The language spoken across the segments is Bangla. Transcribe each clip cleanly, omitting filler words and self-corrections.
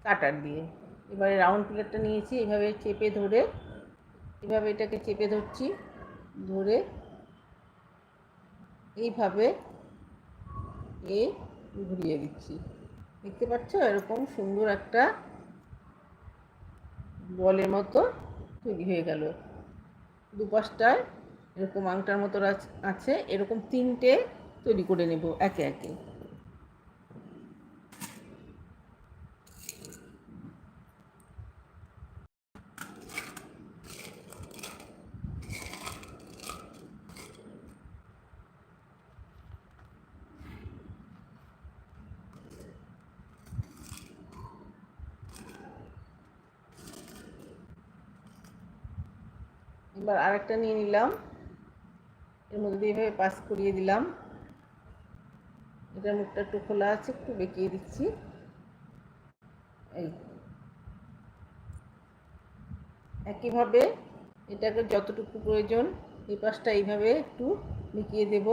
কাটার দিয়ে। এবারে রাউন্ড প্লেটটা নিয়েছি, এভাবে চেপে ধরে, এভাবে এটাকে চেপে ধরছি, ধরে এইভাবে ঘুরিয়ে দিচ্ছি। দেখতে পাচ্ছ এরকম সুন্দর একটা বলের মতো তৈরি হয়ে গেল। দুপাশটায় এরকম আংটার মতো আছে, এরকম 3টে তৈরি করে নেব একে একে। এবার আরেকটা নিয়ে নিলাম, এর মধ্যে দিয়ে এভাবে পাস করিয়ে দিলাম। এটার মুখটা একটু খোলা আছে, একটু বেঁকিয়ে দিচ্ছি। এই একইভাবে এটাকে যতটুকু প্রয়োজন এই পাশটা এইভাবে একটু বেঁকিয়ে দেব।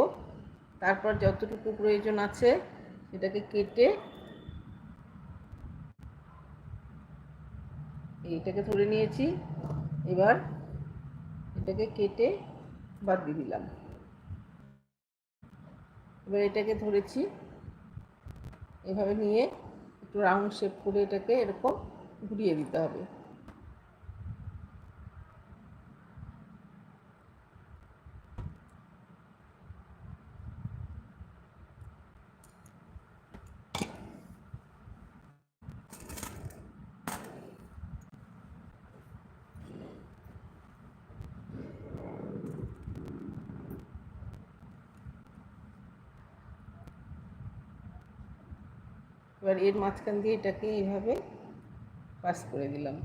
তারপর যতটুকু প্রয়োজন আছে সেটাকে কেটে এইটাকে ধরে নিয়েছি। এবার এটাকে কেটে বাদ দিয়ে দিলাম। এবার এটাকে ধরেছি, এভাবে নিয়ে একটু রাউন্ড শেপ করে এটাকে এরকম ঘুরিয়ে দিতে হবে। এবার এর মাঝখান দিয়ে এটাকে এইভাবে পাস করে দিলাম।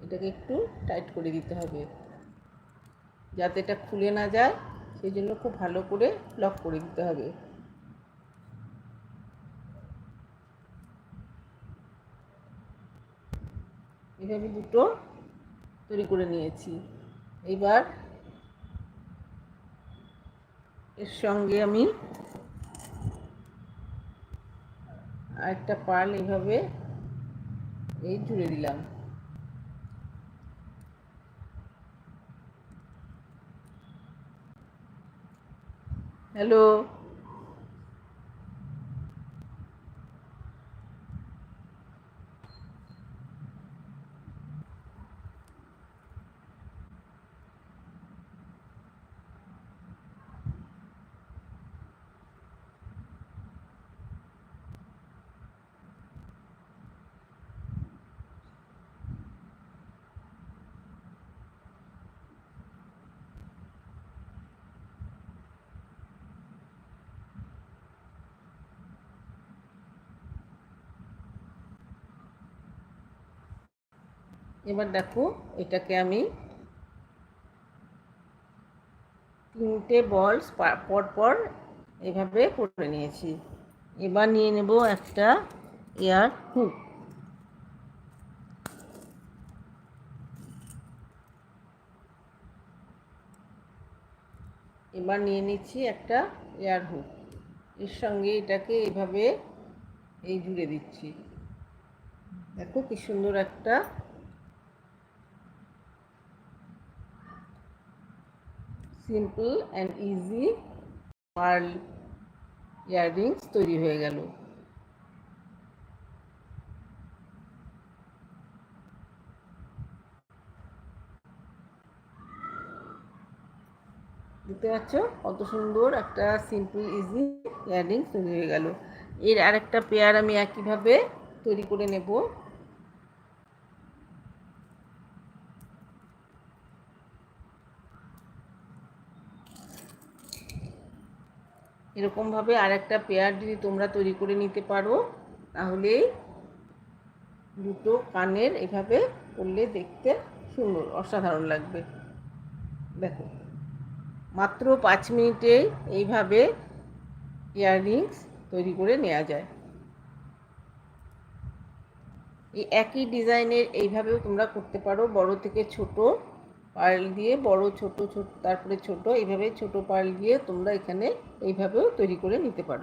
এটাকে একটু টাইট করে দিতে হবে যাতে এটা খুলে না যায়, সেই জন্য খুব ভালো করে লক করে দিতে হবে। এভাবে দুটো তৈরি করে নিয়েছি। এবার এর সঙ্গে আমি আরেকটা পার্ল এইভাবে জুড়ে দিলাম। হ্যালো, এবার দেখো এটাকে আমি 3টে বলস পর পর এভাবে করে নিয়েছি। এবার নিয়ে নেব একটা এয়ার হুক। এবার নিয়ে নিচ্ছি একটা এয়ার হুক, এর সঙ্গে এটাকে এইভাবে জুড়ে দিচ্ছি। দেখো কি সুন্দর একটা simple and easy pearl earrings তৈরি হয়ে গেল। দেখতে পাচ্ছ কত সুন্দর একটা সিম্পল ইজি ইয়াররিংস তৈরি হয়ে গেল। এর আরেকটা পেয়ার আমি একইভাবে তৈরি করে নেব। এরকমভাবে আরেকটা পেয়ার যদি তোমরা তৈরি করে নিতে পারো তাহলেই দুটো কানের এভাবে করলে দেখতে সুন্দর অসাধারণ লাগবে। দেখো মাত্র 5 মিনিটে এইভাবে ইয়াররিংস তৈরি করে নেওয়া যায়। এই একই ডিজাইনের এইভাবেও তোমরা করতে পারো, বড় থেকে ছোট পার্ল দিয়ে, বড় ছোট ছোট তারপরে ছোট, এইভাবে ছোট পার্ল দিয়ে তোমরা এখানে এইভাবেও তৈরি করে নিতে পারো।